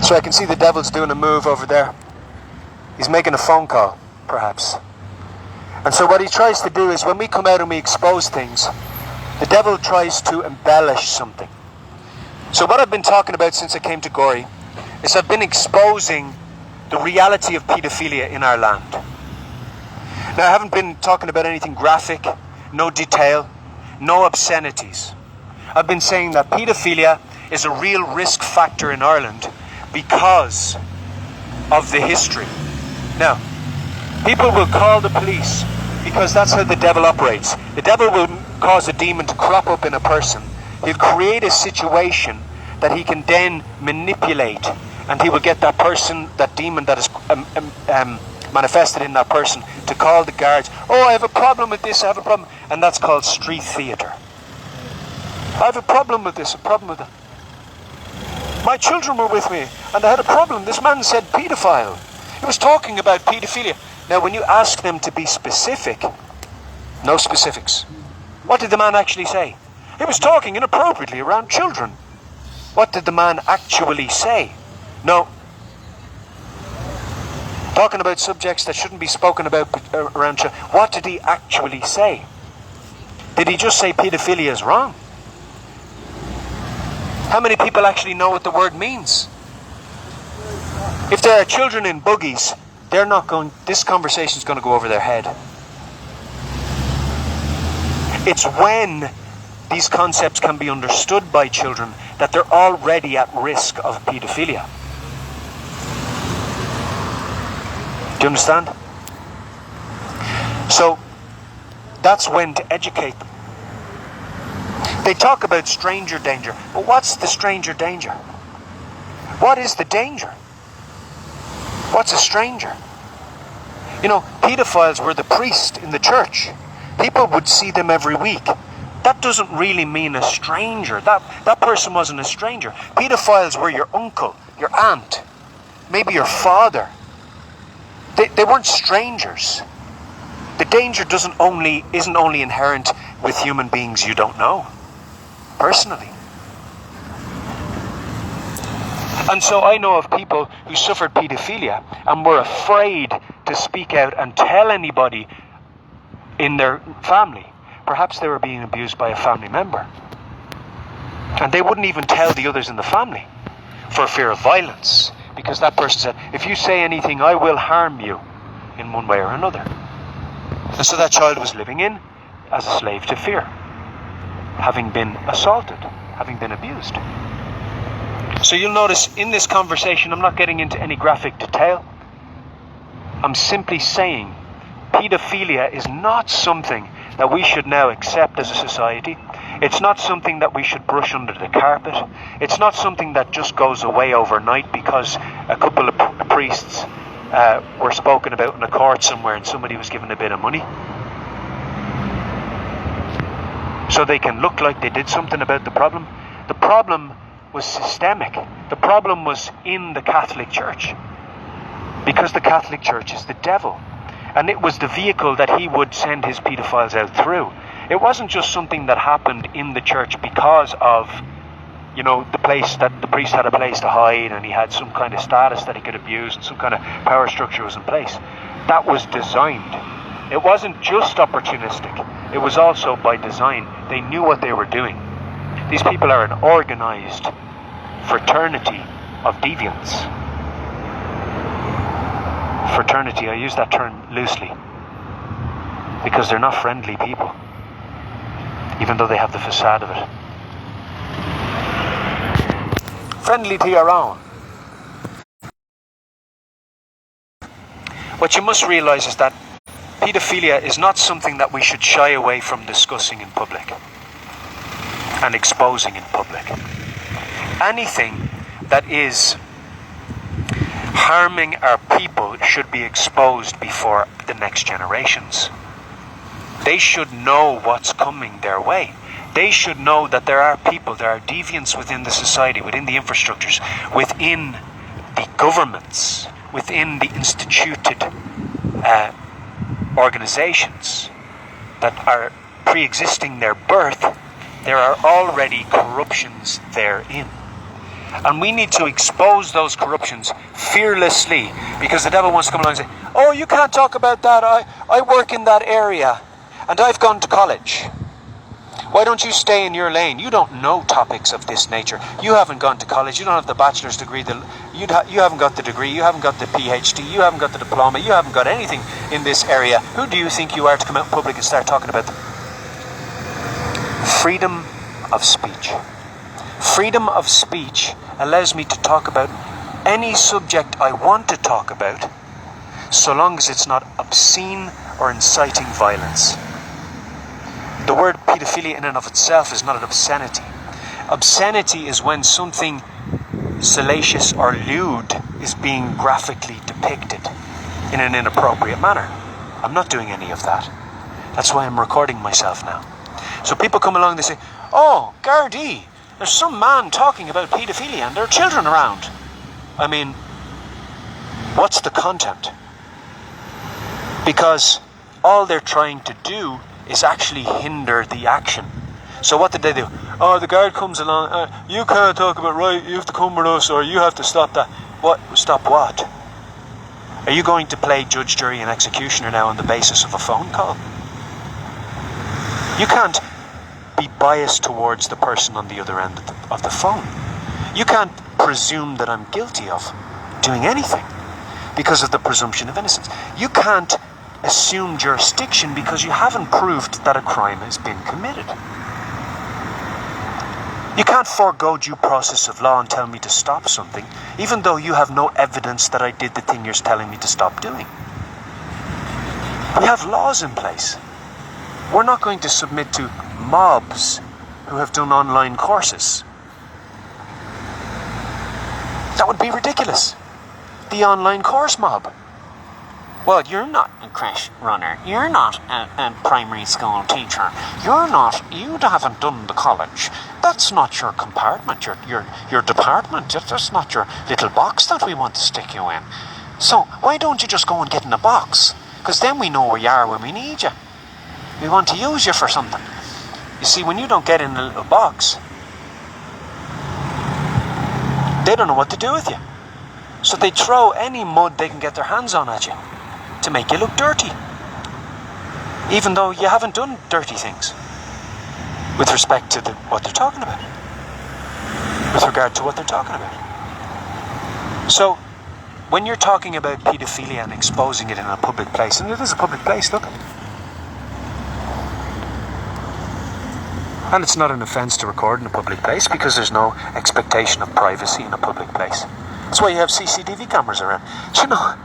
So I can see the devil's doing a move over there. He's making a phone call, perhaps. And so what he tries to do is, when we come out and we expose things, the devil tries to embellish something. So what I've been talking about since I came to Gorey is I've been exposing the reality of paedophilia in our land. Now, I haven't been talking about anything graphic, no detail, no obscenities. I've been saying that paedophilia is a real risk factor in Ireland because of the history. Now, people will call the police because that's how the devil operates. The devil will cause a demon to crop up in a person. He'll create a situation that he can then manipulate, and he will get that person, that demon that is manifested in that person, to call the guards. Oh, I have a problem with this, I have a problem. And that's called street theatre. I have a problem with this, a problem with that. My children were with me and I had a problem. This man said paedophile. He was talking about paedophilia. Now, when you ask them to be specific, no specifics. What did the man actually say? He was talking inappropriately around children. What did the man actually say? No. Talking about subjects that shouldn't be spoken about around children. What did he actually say? Did he just say paedophilia is wrong? How many people actually know what the word means? If there are children in buggies, they're not going, this conversation is going to go over their head. It's when these concepts can be understood by children that they're already at risk of paedophilia. Do you understand? So, that's when to educate them. They talk about stranger danger. But what's the stranger danger? What is the danger? What's a stranger? You know, paedophiles were the priest in the church. People would see them every week. That doesn't really mean a stranger. That person wasn't a stranger. Paedophiles were your uncle, your aunt, maybe your father. They weren't strangers. The danger isn't only inherent with human beings you don't know personally. And so I know of people who suffered paedophilia and were afraid to speak out and tell anybody in their family. Perhaps they were being abused by a family member. And they wouldn't even tell the others in the family for fear of violence. Because that person said, if you say anything, I will harm you in one way or another. And so that child was living in as a slave to fear, having been assaulted, having been abused. So you'll notice in this conversation, I'm not getting into any graphic detail. I'm simply saying paedophilia is not something that we should now accept as a society. It's not something that we should brush under the carpet. It's not something that just goes away overnight because a couple of priests were spoken about in a court somewhere and somebody was given a bit of money. So they can look like they did something about the problem. The problem was systemic. The problem was in the Catholic Church. Because the Catholic Church is the devil. And it was the vehicle that he would send his paedophiles out through. It wasn't just something that happened in the church because of, you know, the place that the priest had a place to hide and he had some kind of status that he could abuse and some kind of power structure was in place. That was designed. It wasn't just opportunistic. It was also by design. They knew what they were doing. These people are an organized fraternity of deviants. Fraternity, I use that term loosely because they're not friendly people, even though they have the facade of it. Friendly to your own. What you must realize is that paedophilia is not something that we should shy away from discussing in public and exposing in public. Anything that is harming our people should be exposed before the next generations. They should know what's coming their way. They should know that there are people, there are deviants within the society, within the infrastructures, within the governments, within the instituted organizations that are pre-existing their birth. There are already corruptions therein. And we need to expose those corruptions fearlessly, because the devil wants to come along and say, oh, you can't talk about that. I work in that area and I've gone to college. Why don't you stay in your lane? You don't know topics of this nature. You haven't gone to college. You don't have the bachelor's degree. You haven't got the degree. You haven't got the PhD. You haven't got the diploma. You haven't got anything in this area. Who do you think you are to come out in public and start talking about them? Freedom of speech. Freedom of speech allows me to talk about any subject I want to talk about, so long as it's not obscene or inciting violence. The word paedophilia in and of itself is not an obscenity. Obscenity is when something salacious or lewd is being graphically depicted in an inappropriate manner. I'm not doing any of that. That's why I'm recording myself now. So people come along, they say, oh, Gardaí, there's some man talking about paedophilia and there are children around. I mean, what's the content? Because all they're trying to do is actually hinder the action. So what did they do? Oh, the guard comes along, you can't talk about right, you have to come with us, or you have to stop that. What? Stop what? Are you going to play judge, jury and executioner now on the basis of a phone call? You can't be biased towards the person on the other end of the phone. You can't presume that I'm guilty of doing anything because of the presumption of innocence. You can't assume jurisdiction because you haven't proved that a crime has been committed. You can't forego due process of law and tell me to stop something, even though you have no evidence that I did the thing you're telling me to stop doing. We have laws in place. We're not going to submit to mobs who have done online courses. That would be ridiculous. The online course mob. Well, you're not a crash runner. You're not a primary school teacher. You haven't done the college. That's not your compartment, your department. That's not your little box that we want to stick you in. So why don't you just go and get in a box? Because then we know where you are when we need you. We want to use you for something. You see, when you don't get in a little box, they don't know what to do with you. So they throw any mud they can get their hands on at you to make you look dirty, even though you haven't done dirty things with respect to what they're talking about, with regard to what they're talking about. So when you're talking about paedophilia and exposing it in a public place, and it is a public place, look, and it's not an offence to record in a public place because there's no expectation of privacy in a public place. That's why you have CCTV cameras around. Do you know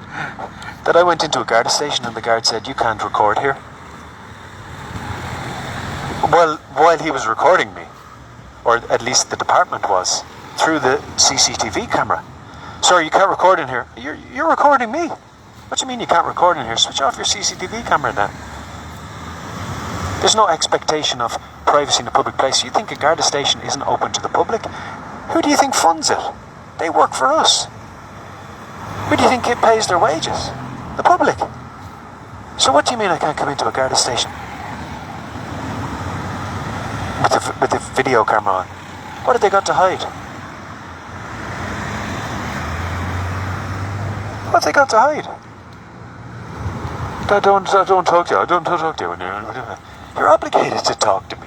that I went into a Garda station and the guard said, you can't record here? Well, while he was recording me, or at least the department was, through the CCTV camera. Sorry, you can't record in here. You're recording me. What do you mean you can't record in here? Switch off your CCTV camera then. There's no expectation of privacy in a public place. You think a Garda station isn't open to the public? Who do you think funds it? They work for us. Who do you think pays their wages? The public. So what do you mean I can't come into a Garda station with the video camera on? What have they got to hide? What have they got to hide? I don't talk to you. I don't talk to you. You're obligated to talk to me.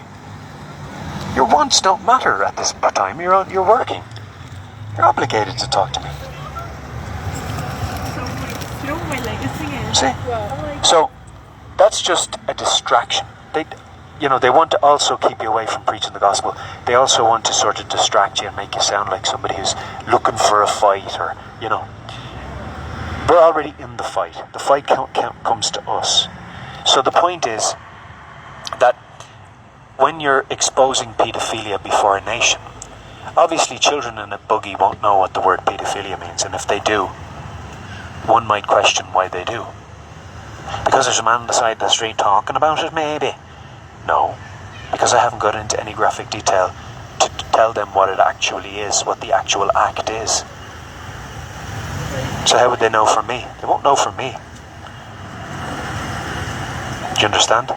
Your wants don't matter at this time. You're working. You're obligated to talk to me. See? So that's just a distraction. They want to also keep you away from preaching the gospel. They also want to sort of distract you and make you sound like somebody who's looking for a fight, or we're already in the fight. The fight comes to us. So the point is that when you're exposing paedophilia before a nation, obviously children in a buggy won't know what the word paedophilia means, and if they do, one might question why they do. Because there's a man on the side of the street talking about it, maybe? No, because I haven't got into any graphic detail to tell them what it actually is, what the actual act is. So how would they know from me? They won't know from me. Do you understand?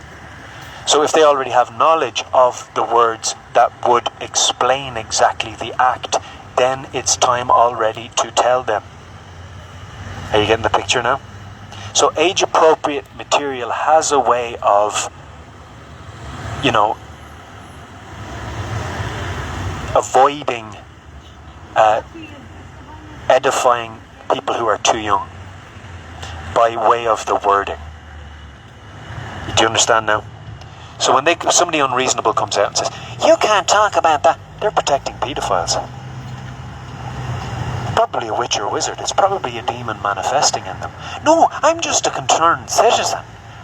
So if they already have knowledge of the words that would explain exactly the act then it's time already to tell them. Are you getting the picture now? So age-appropriate material has a way of, avoiding edifying people who are too young by way of the wording. Do you understand now? So when somebody unreasonable comes out and says, you can't talk about that, they're protecting paedophiles. Probably a witch or wizard. It's probably a demon manifesting in them. No, I'm just a concerned citizen.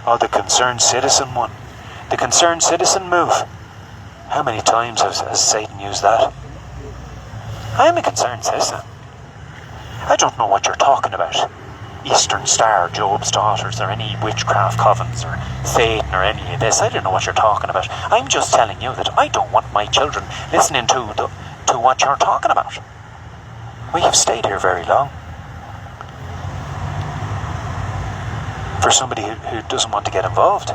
Oh, the concerned citizen one. The concerned citizen move. How many times has Satan used that? I'm a concerned citizen. I don't know what you're talking about. Eastern Star, Job's daughters, or any witchcraft covens, or Satan, or any of this. I don't know what you're talking about. I'm just telling you that I don't want my children listening to what you're talking about. We have stayed here very long. For somebody who doesn't want to get involved.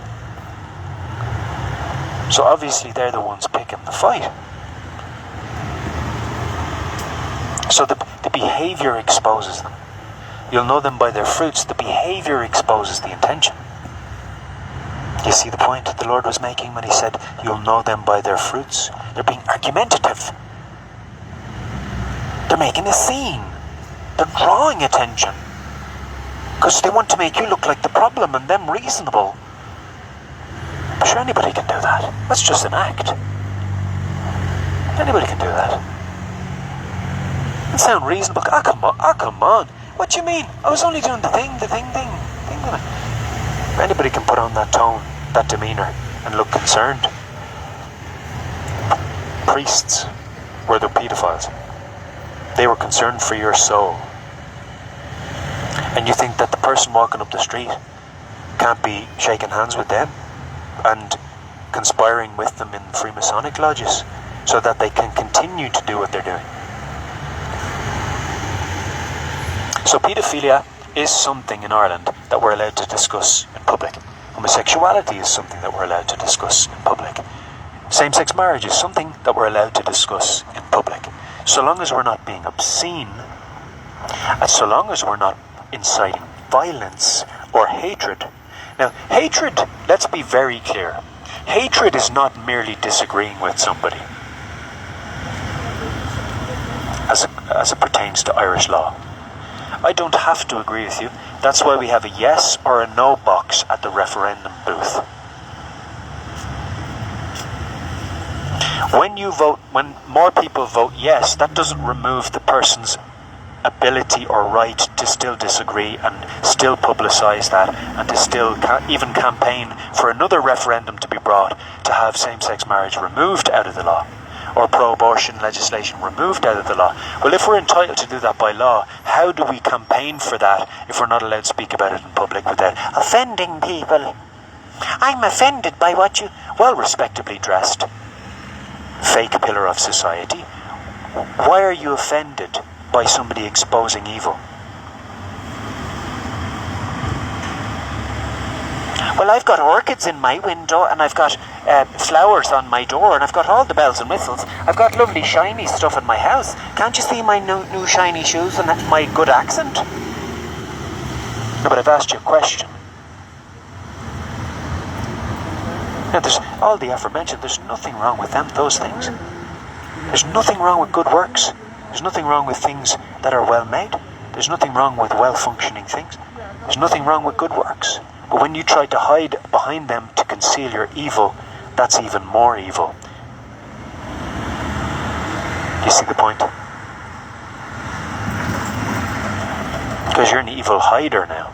So obviously they're the ones picking the fight. So the behavior exposes them. You'll know them by their fruits. The behavior exposes the intention. You see the point that the Lord was making when he said, you'll know them by their fruits? They're being argumentative. They're making a scene. They're drawing attention. Because they want to make you look like the problem and them reasonable. I'm sure anybody can do that. That's just an act. Anybody can do that. It sounds reasonable. Come on. What do you mean? I was only doing the thing. Anybody can put on that tone, that demeanour, and look concerned. Priests were the paedophiles. They were concerned for your soul. And you think that the person walking up the street can't be shaking hands with them and conspiring with them in Freemasonic lodges so that they can continue to do what they're doing. So paedophilia is something in Ireland that we're allowed to discuss in public. Homosexuality is something that we're allowed to discuss in public. Same-sex marriage is something that we're allowed to discuss in public. So long as we're not being obscene, and so long as we're not inciting violence or hatred. Now, hatred, let's be very clear. Hatred is not merely disagreeing with somebody, as it pertains to Irish law. I don't have to agree with you. That's why we have a yes or a no box at the referendum booth. When more people vote yes, that doesn't remove the person's ability or right to still disagree and still publicise that and to still even campaign for another referendum to be brought to have same-sex marriage removed out of the law or pro-abortion legislation removed out of the law. Well, if we're entitled to do that by law, how do we campaign for that if we're not allowed to speak about it in public without offending people? I'm offended by what you... Well, respectably dressed fake pillar of society. Why are you offended by somebody exposing evil? Well, I've got orchids in my window and I've got flowers on my door and I've got all the bells and whistles. I've got lovely shiny stuff in my house. Can't you see my new shiny shoes and my good accent? No, but I've asked you a question. Now, there's all the aforementioned. There's nothing wrong with those things. There's nothing wrong with good works. There's nothing wrong with things that are well made. There's nothing wrong with well-functioning things. There's nothing wrong with good works. But when you try to hide behind them to conceal your evil, that's even more evil. You see the point? Because you're an evil hider now.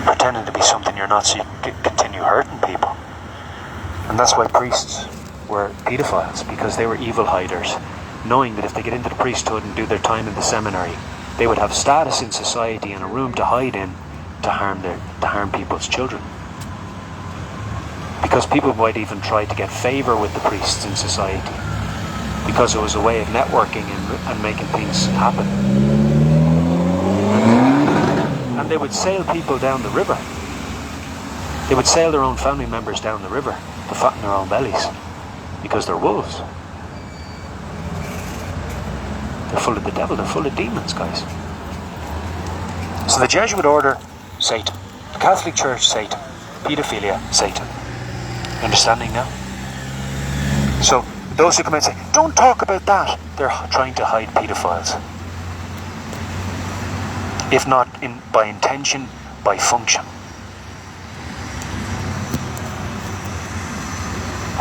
Pretending to be something you're not so you can continue hurting people. And that's why priests were paedophiles, because they were evil hiders, knowing that if they get into the priesthood and do their time in the seminary, they would have status in society and a room to hide in to harm people's children. Because people might even try to get favour with the priests in society, because it was a way of networking and making things happen. And they would sail people down the river. They would sail their own family members down the river to fatten their own bellies, because they're wolves. full of the devil, they're full of demons, guys. So the Jesuit order, Satan. The Catholic Church, Satan. Pedophilia, Satan. Understanding now? So those who come out and say, don't talk about that, they're trying to hide pedophiles. If not by intention, by function.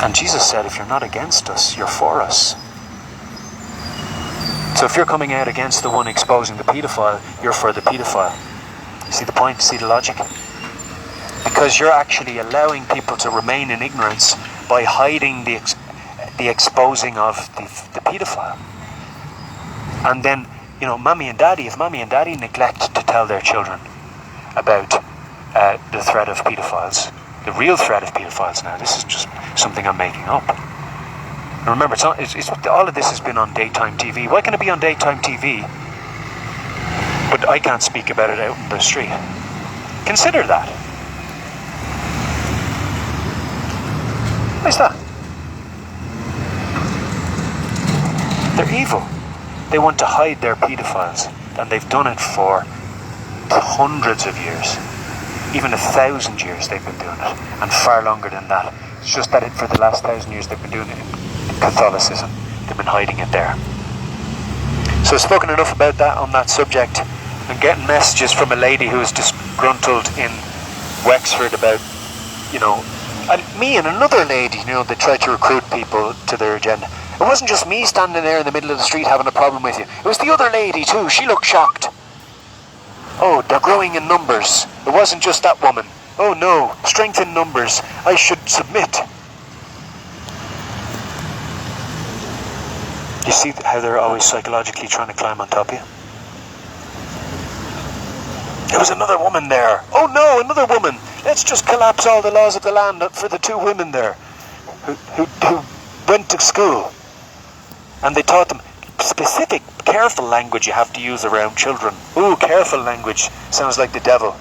And Jesus said, if you're not against us, you're for us. So if you're coming out against the one exposing the paedophile, you're for the paedophile. See the point? See the logic? Because you're actually allowing people to remain in ignorance by hiding the exposing of the paedophile. And then, you know, if mommy and daddy neglect to tell their children about the threat of paedophiles, the real threat of paedophiles now, this is just something I'm making up. And remember, all of this has been on daytime TV. Why can it be on daytime TV, but I can't speak about it out in the street? Consider that. Why is that? They're evil. They want to hide their paedophiles, and they've done it for hundreds of years. Even 1,000 years they've been doing it, and far longer than that. It's just that for the last 1,000 years they've been doing it in Catholicism. They've been hiding it there. So I've spoken enough about that on that subject. I'm getting messages from a lady who is disgruntled in Wexford about, you know, me and another lady, you know, they try to recruit people to their agenda. It wasn't just me standing there in the middle of the street having a problem with you. It was the other lady too. She looked shocked. Oh, they're growing in numbers. It wasn't just that woman. Oh no, strength in numbers. I should submit. You see how they're always psychologically trying to climb on top of you? There was another woman there. Oh no, another woman. Let's just collapse all the laws of the land for the two women there who went to school. And they taught them specific, careful language you have to use around children. Ooh, careful language. Sounds like the devil.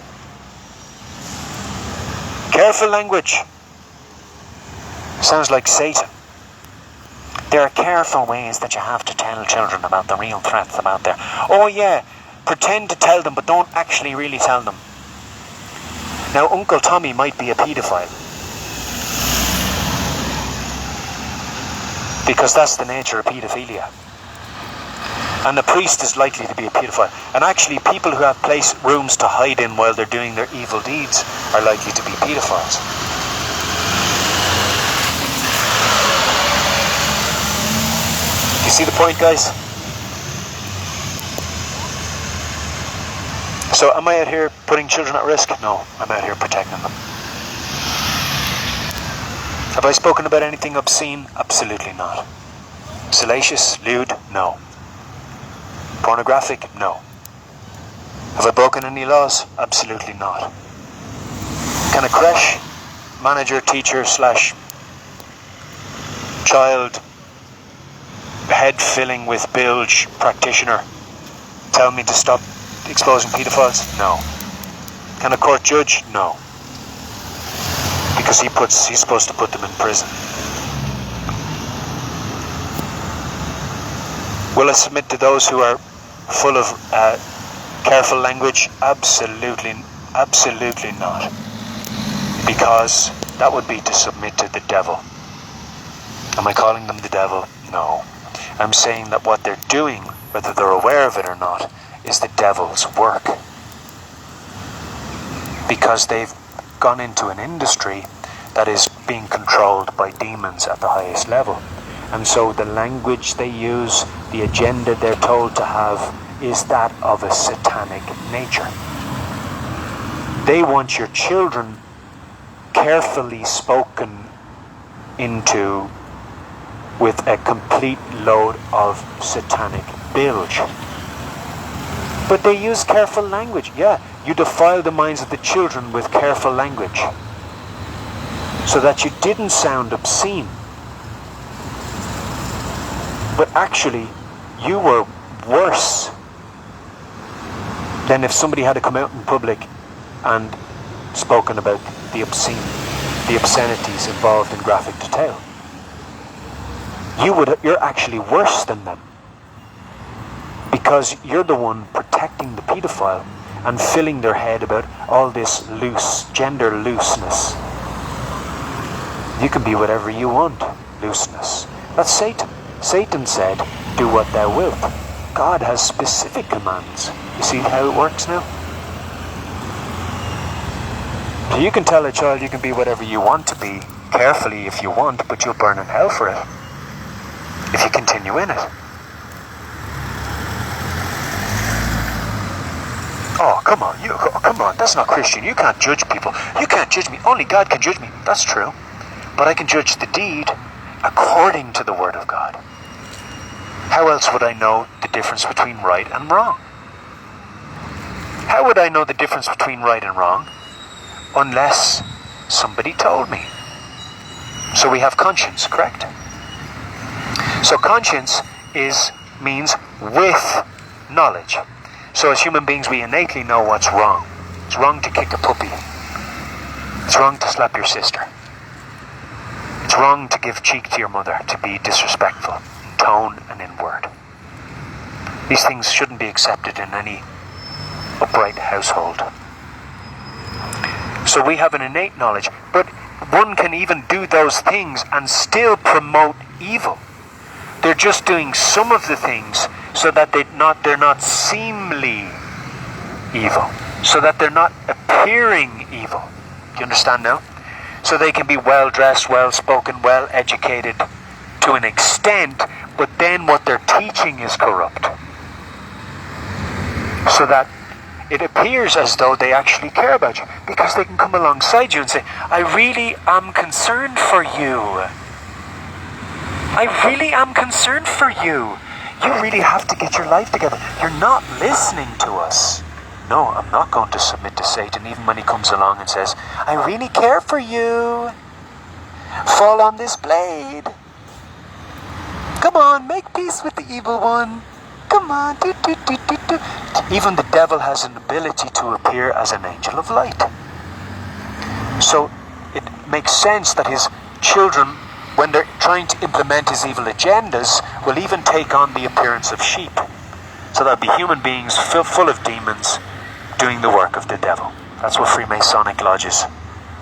Careful language. Sounds like Satan. There are careful ways that you have to tell children about the real threats about there. Oh yeah, pretend to tell them, but don't actually really tell them. Now, Uncle Tommy might be a paedophile. Because that's the nature of paedophilia. And a priest is likely to be a paedophile. And actually, people who have rooms to hide in while they're doing their evil deeds are likely to be paedophiles. Do you see the point, guys? So am I out here putting children at risk? No, I'm out here protecting them. Have I spoken about anything obscene? Absolutely not. Salacious? Lewd? No. Pornographic? No. Have I broken any laws? Absolutely not. Can a creche manager, teacher / child head filling with bilge practitioner tell me to stop exposing paedophiles? No. Can a court judge? No. Because he's supposed to put them in prison. Will I submit to those who are full of careful language? Absolutely not. Because that would be to submit to the devil. Am I calling them the devil? No. I'm saying that what they're doing, whether they're aware of it or not, is the devil's work. Because they've gone into an industry that is being controlled by demons at the highest level. And so the language they use, the agenda they're told to have, is that of a satanic nature. They want your children carefully spoken into with a complete load of satanic bilge. But they use careful language. Yeah, you defile the minds of the children with careful language, so that you didn't sound obscene. But actually, you were worse than if somebody had to come out in public and spoken about the obscenities involved in graphic detail. You're actually worse than them. because you're the one protecting the paedophile and filling their head about all this gender looseness. You can be whatever you want, looseness. That's Satan. Satan said, do what thou wilt. God has specific commands. You see how it works now? So you can tell a child you can be whatever you want to be, carefully if you want, but you'll burn in hell for it if you continue in it. Oh, come on, come on, that's not Christian. You can't judge people. You can't judge me. Only God can judge me. That's true. But I can judge the deed according to the Word of God. How else would I know the difference between right and wrong? How would I know the difference between right and wrong unless somebody told me? So we have conscience, correct? So conscience means with knowledge. So as human beings, we innately know what's wrong. It's wrong to kick a puppy. It's wrong to slap your sister. It's wrong to give cheek to your mother, to be disrespectful in tone and in word. These things shouldn't be accepted in any upright household. So we have an innate knowledge, but one can even do those things and still promote evil. They're just doing some of the things so that they're not seemly evil, so that they're not appearing evil. Do you understand now? So they can be well dressed, well spoken, well educated to an extent, but then what they're teaching is corrupt. So that it appears as though they actually care about you, because they can come alongside you and say, I really am concerned for you. I really am concerned for you. You really have to get your life together. You're not listening to us. No, I'm not going to submit to Satan even when he comes along and says, I really care for you. Fall on this blade. Come on, make peace with the evil one. Come on. Do, do, do, do, do. Even the devil has an ability to appear as an angel of light. So it makes sense that his children, when they're trying to implement his evil agendas, will even take on the appearance of sheep. So that'll be human beings full of demons doing the work of the devil. That's what Freemasonic lodges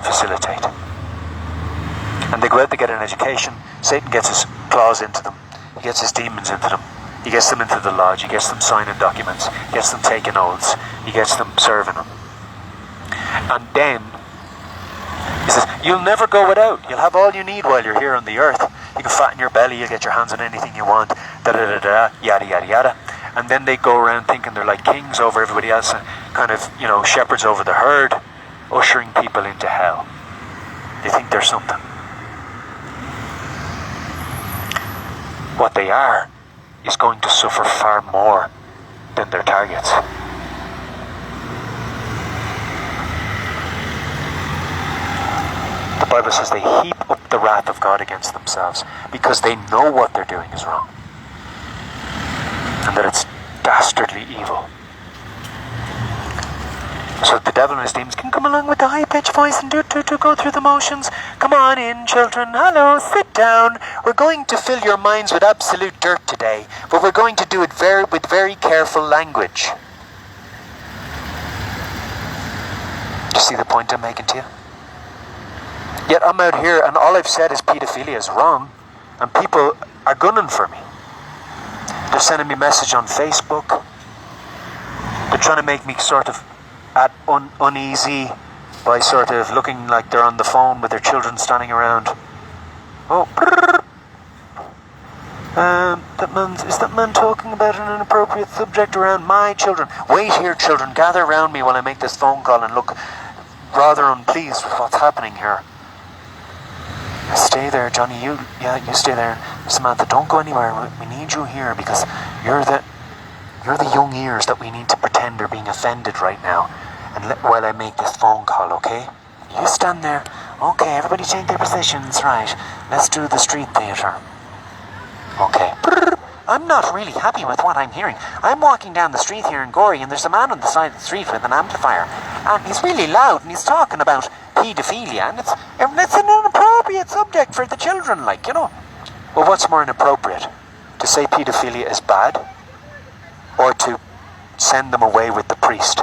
facilitate. And they go out to get an education. Satan gets his claws into them. He gets his demons into them. He gets them into the lodge. He gets them signing documents. He gets them taking oaths. He gets them serving them. And then he says, you'll never go without. You'll have all you need while you're here on the earth. You can fatten your belly. You'll get your hands on anything you want. Da-da-da-da, yada, yada, yada. And then they go around thinking they're like kings over everybody else, and kind of, shepherds over the herd, ushering people into hell. They think they're something. What they are is going to suffer far more than their targets. The Bible says they heap up the wrath of God against themselves because they know what they're doing is wrong. And that it's dastardly evil. So the devil and his demons can come along with the high-pitched voice and go through the motions. Come on in, children. Hello, sit down. We're going to fill your minds with absolute dirt today, but we're going to do it with very careful language. Do you see the point I'm making to you? Yet I'm out here and all I've said is pedophilia is wrong, and people are gunning for me. They're sending me a message on Facebook. They're trying to make me sort of uneasy by sort of looking like they're on the phone with their children standing around. Oh, is that man talking about an inappropriate subject around my children? Wait here, children, gather around me while I make this phone call and look rather unpleased with what's happening here. Stay there, Johnny. You stay there. Samantha, don't go anywhere. We need you here because you're the young ears that we need to pretend are being offended right now. And while I make this phone call, okay? You stand there. Okay, everybody take their positions, right? Let's do the street theatre. Okay. I'm not really happy with what I'm hearing. I'm walking down the street here in Gorey, and there's a man on the side of the street with an amplifier, and he's really loud, and he's talking about paedophilia, and it's an inappropriate subject for the children, Well, what's more inappropriate? To say paedophilia is bad, or to send them away with the priest.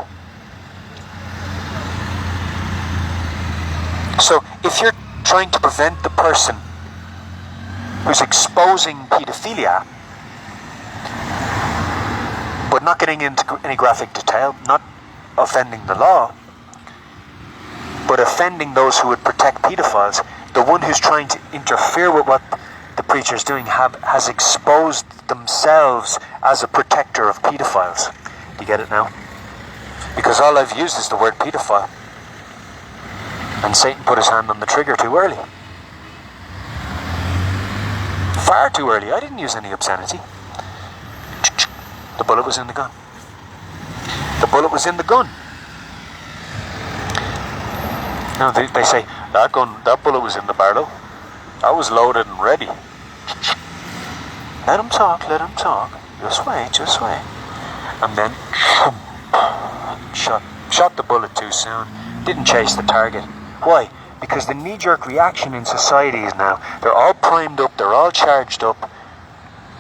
So if you're trying to prevent the person who's exposing paedophilia, but not getting into any graphic detail, not offending the law, but offending those who would protect paedophiles, the one who's trying to interfere with what the preacher is doing has exposed themselves as a protector of paedophiles. Do you get it now? Because all I've used is the word paedophile. And Satan put his hand on the trigger too early. Far too early. I didn't use any obscenity. The bullet was in the gun. The bullet was in the gun. Now they say, that bullet was in the barrel. I was loaded and ready. Let him talk, let him talk. Just wait, just wait. And then, shot the bullet too soon. Didn't chase the target. Why? Because the knee-jerk reaction in society is now, they're all primed up, they're all charged up.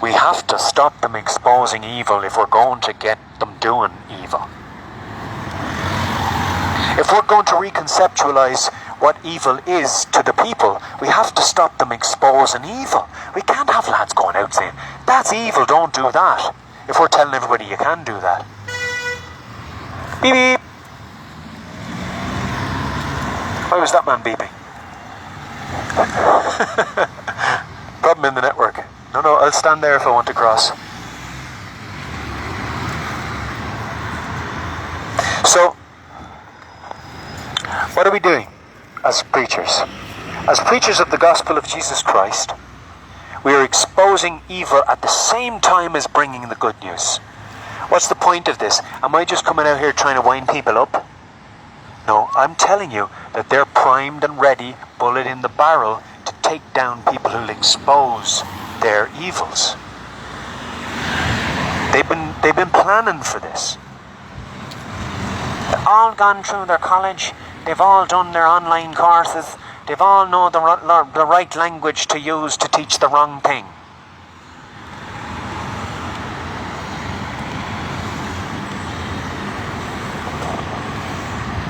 We have to stop them exposing evil if we're going to get them doing evil. If we're going to reconceptualize what evil is to the people, we have to stop them exposing evil. We can't have lads going out saying, that's evil, don't do that. If we're telling everybody you can do that. Beep beep. Why was that man beeping? Problem in the network. No, I'll stand there if I want to cross. So, what are we doing as preachers? As preachers of the gospel of Jesus Christ, we are exposing evil at the same time as bringing the good news. What's the point of this? Am I just coming out here trying to wind people up? No, I'm telling you that they're primed and ready, bullet in the barrel, to take down people who'll expose their evils. They've been planning for this. They've all gone through their college. They've all done their online courses. They've all know the right language to use to teach the wrong thing.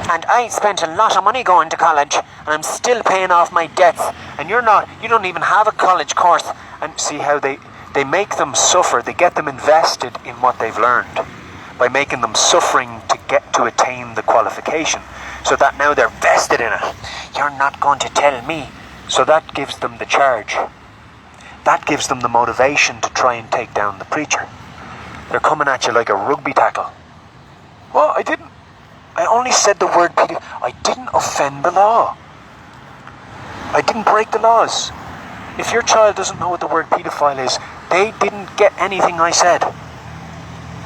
And I spent a lot of money going to college, and I'm still paying off my debts. And you don't even have a college course. And see how they make them suffer. They get them invested in what they've learned by making them suffering to attain the qualification. So that now they're vested in it. You're not going to tell me. So that gives them the charge. That gives them the motivation to try and take down the preacher. They're coming at you like a rugby tackle. Well, I only said the word pedophile. I didn't offend the law. I didn't break the laws. If your child doesn't know what the word pedophile is, they didn't get anything I said.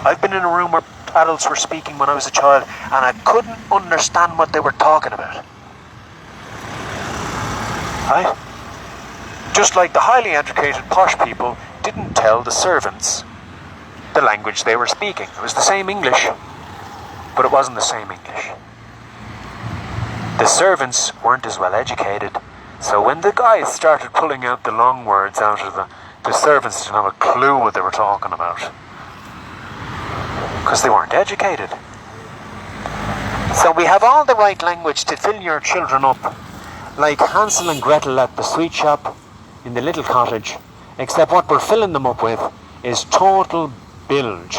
I've been in a room where adults were speaking when I was a child, and I couldn't understand what they were talking about. Right? Just like the highly educated posh people didn't tell the servants the language they were speaking. It was the same English, but it wasn't the same English. The servants weren't as well educated, so when the guys started pulling out the long words out of the servants didn't have a clue what they were talking about. Because they weren't educated. So we have all the right language to fill your children up like Hansel and Gretel at the sweet shop in the little cottage, except what we're filling them up with is total bilge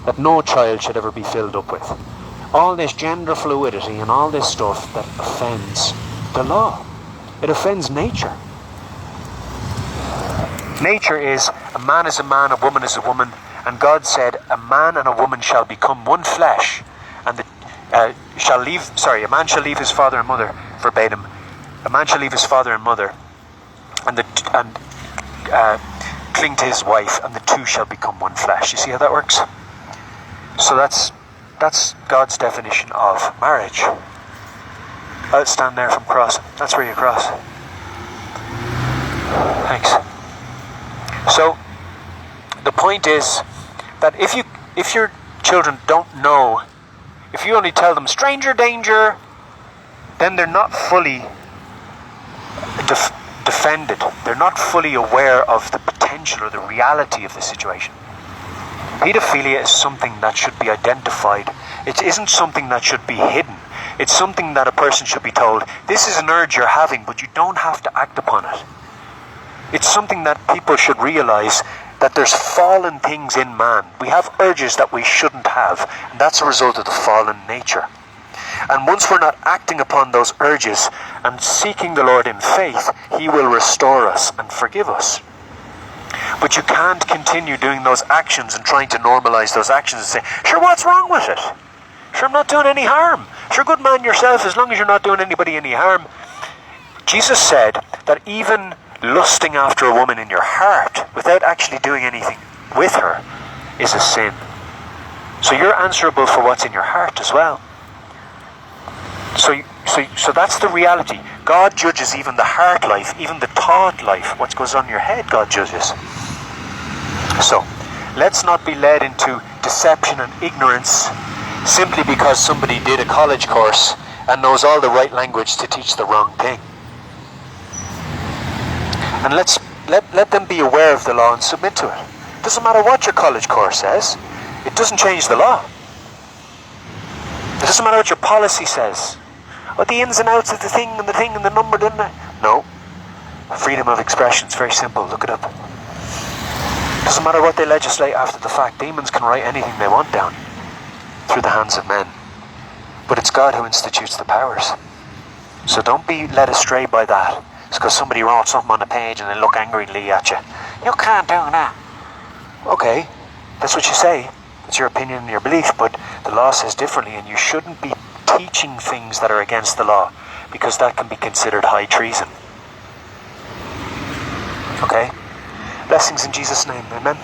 that no child should ever be filled up with. All this gender fluidity and all this stuff that offends the law. It offends nature. Nature is a man is a man, a woman is a woman, and God said a man and a woman shall become one flesh, and a man shall leave his father and mother, verbatim. A man shall leave his father and mother, and cling to his wife, and the two shall become one flesh. You see how that works? So that's God's definition of marriage. I'll stand there from crossing. That's where you cross. Thanks. So the point is that if your children don't know, if you only tell them stranger danger, then they're not fully defended. They're not fully aware of the potential or the reality of the situation. Pedophilia is something that should be identified. It isn't something that should be hidden. It's something that a person should be told, this is an urge you're having, but you don't have to act upon it. It's something that people should realize, that there's fallen things in man. We have urges that we shouldn't have, and that's a result of the fallen nature. And once we're not acting upon those urges and seeking the Lord in faith, He will restore us and forgive us. But you can't continue doing those actions and trying to normalize those actions and say, sure, what's wrong with it? Sure, I'm not doing any harm. Sure, good man yourself, as long as you're not doing anybody any harm. Jesus said that even lusting after a woman in your heart without actually doing anything with her is a sin. So you're answerable for what's in your heart as well. So that's the reality. God judges even the heart life, even the thought life. What goes on in your head, God judges. So let's not be led into deception and ignorance simply because somebody did a college course and knows all the right language to teach the wrong thing. And let them be aware of the law and submit to it. It doesn't matter what your college course says. It doesn't change the law. It doesn't matter what your policy says. What the ins and outs of the thing and the number, doesn't it? No. Freedom of expression is very simple. Look it up. It doesn't matter what they legislate after the fact. Demons can write anything they want down through the hands of men. But it's God who institutes the powers. So don't be led astray by that. It's because somebody wrote something on a page and they look angrily at you. You can't do that. Okay, that's what you say. It's your opinion and your belief, but the law says differently, and you shouldn't be teaching things that are against the law, because that can be considered high treason. Okay? Blessings in Jesus' name. Amen.